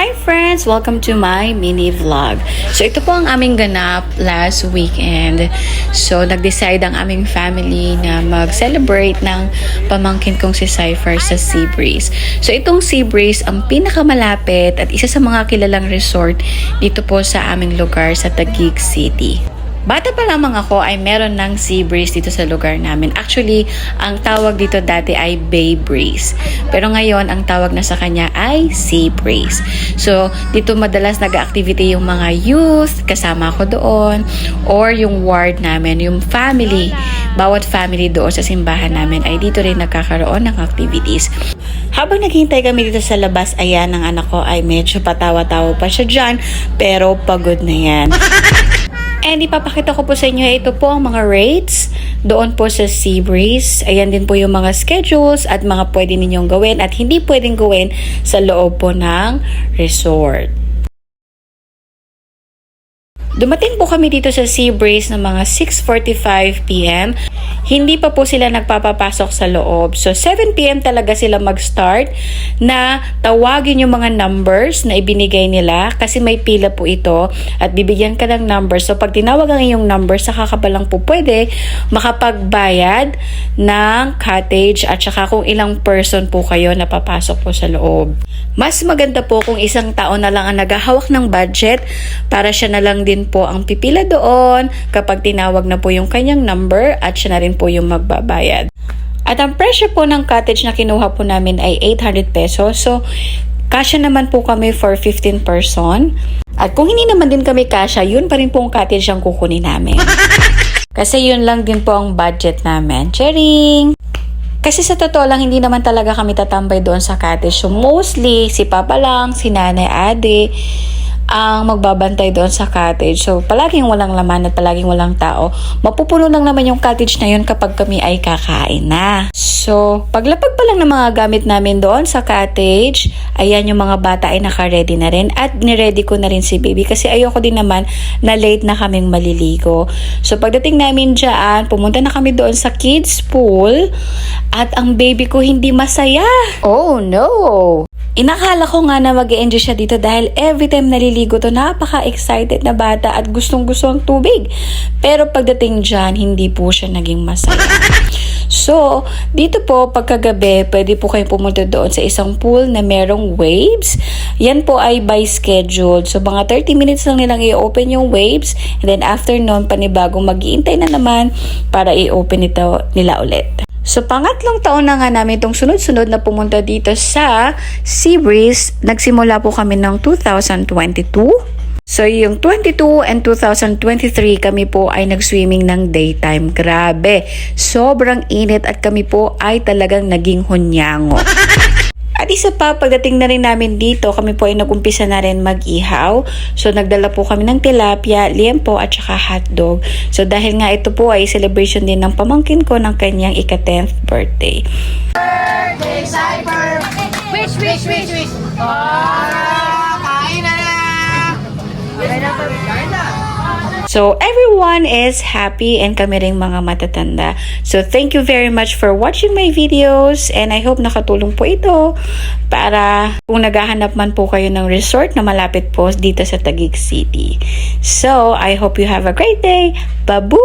Hi friends! Welcome to my mini vlog. So ito po ang aming ganap last weekend. So nag-decide ang aming family na mag-celebrate ng pamangkin kong si Cypher sa Seabreeze. So itong Seabreeze ang pinakamalapit at isa sa mga kilalang resort dito po sa aming lugar sa Taguig City. Bata pa lamang ako ay meron ng Sea Breeze dito sa lugar namin. Actually, ang tawag dito dati ay Bay Breeze. Pero ngayon, ang tawag na sa kanya ay Sea Breeze. So, dito madalas nag-activity yung mga youth, kasama ko doon, or yung ward namin, yung family. Bawat family doon sa simbahan namin ay dito rin nagkakaroon ng activities. Habang naghihintay kami dito sa labas, ayan, ang anak ko ay medyo patawa-tawa pa siya dyan, pero pagod na yan. And ipapakita ko po sa inyo, ito po ang mga rates doon po sa Seabreeze. Ayan din po yung mga schedules at mga pwede ninyong gawin at hindi pwedeng gawin sa loob po ng resort. Dumating po kami dito sa Seabreeze ng mga 6:45 PM. Hindi pa po sila nagpapapasok sa loob. So 7 PM talaga sila mag-start na tawagin yung mga numbers na ibinigay nila kasi may pila po ito at bibigyan ka ng number. So pag tinawag ang iyong number, saka ka pa lang po pwede makapagbayad ng cottage at saka kung ilang person po kayo na papasok po sa loob. Mas maganda po kung isang tao na lang ang naghahawak ng budget para siya na lang din po ang pipila doon kapag tinawag na po yung kanyang number at siya na rin po yung magbabayad. At ang presyo po ng cottage na kinuha po namin ay 800 pesos. So, kasya naman po kami for 15 person. At kung hindi naman din kami kasya, yun pa rin po ang cottage ang kukunin namin. Kasi yun lang din po ang budget namin. Charing! Kasi sa totoo lang, hindi naman talaga kami tatambay doon sa cottage. So, mostly, si Papa lang, si Nanay, Ade, ang magbabantay doon sa cottage. So, palaging walang laman at palaging walang tao. Mapupuno lang naman yung cottage na yun kapag kami ay kakain na. So, paglapag pa lang ng mga gamit namin doon sa cottage, ayan yung mga bata ay naka-ready na rin at niready ko na rin si baby kasi ayoko din naman na late na kaming maliligo. So, pagdating namin dyan, pumunta na kami doon sa kids pool at ang baby ko hindi masaya. Oh no! Inakala ko nga na mag-e-enjoy siya dito dahil every time naliligo to, napaka-excited na bata at gustong-gusto ang tubig. Pero pagdating dyan, hindi po siya naging masaya. So, dito po pagkagabi, pwede po kayong pumunta doon sa isang pool na merong waves. Yan po ay by schedule. So, mga 30 minutes lang nilang i-open yung waves. And then after nun, panibagong mag-iintay na naman para i-open ito nila ulit. So, pangatlong taon na nga namin itong sunod-sunod na pumunta dito sa Seabreeze. Nagsimula po kami ng 2022. So, yung 22 and 2023 kami po ay nag-swimming ng daytime. Grabe, sobrang init at kami po ay talagang naging hunyango. At isa pa, pagdating na rin namin dito, kami po ay nag-umpisa na rin mag-ihaw. So, nagdala po kami ng tilapia, liempo at saka hotdog. So, dahil nga ito po ay celebration din ng pamangkin ko ng kanyang ika-10th birthday. Birthday, Cypher! Wish! Kain na! So, everyone is happy and kami ring mga matatanda. So, thank you very much for watching my videos and I hope nakatulong po ito para kung naghahanap man po kayo ng resort na malapit po dito sa Taguig City. So, I hope you have a great day. Babu!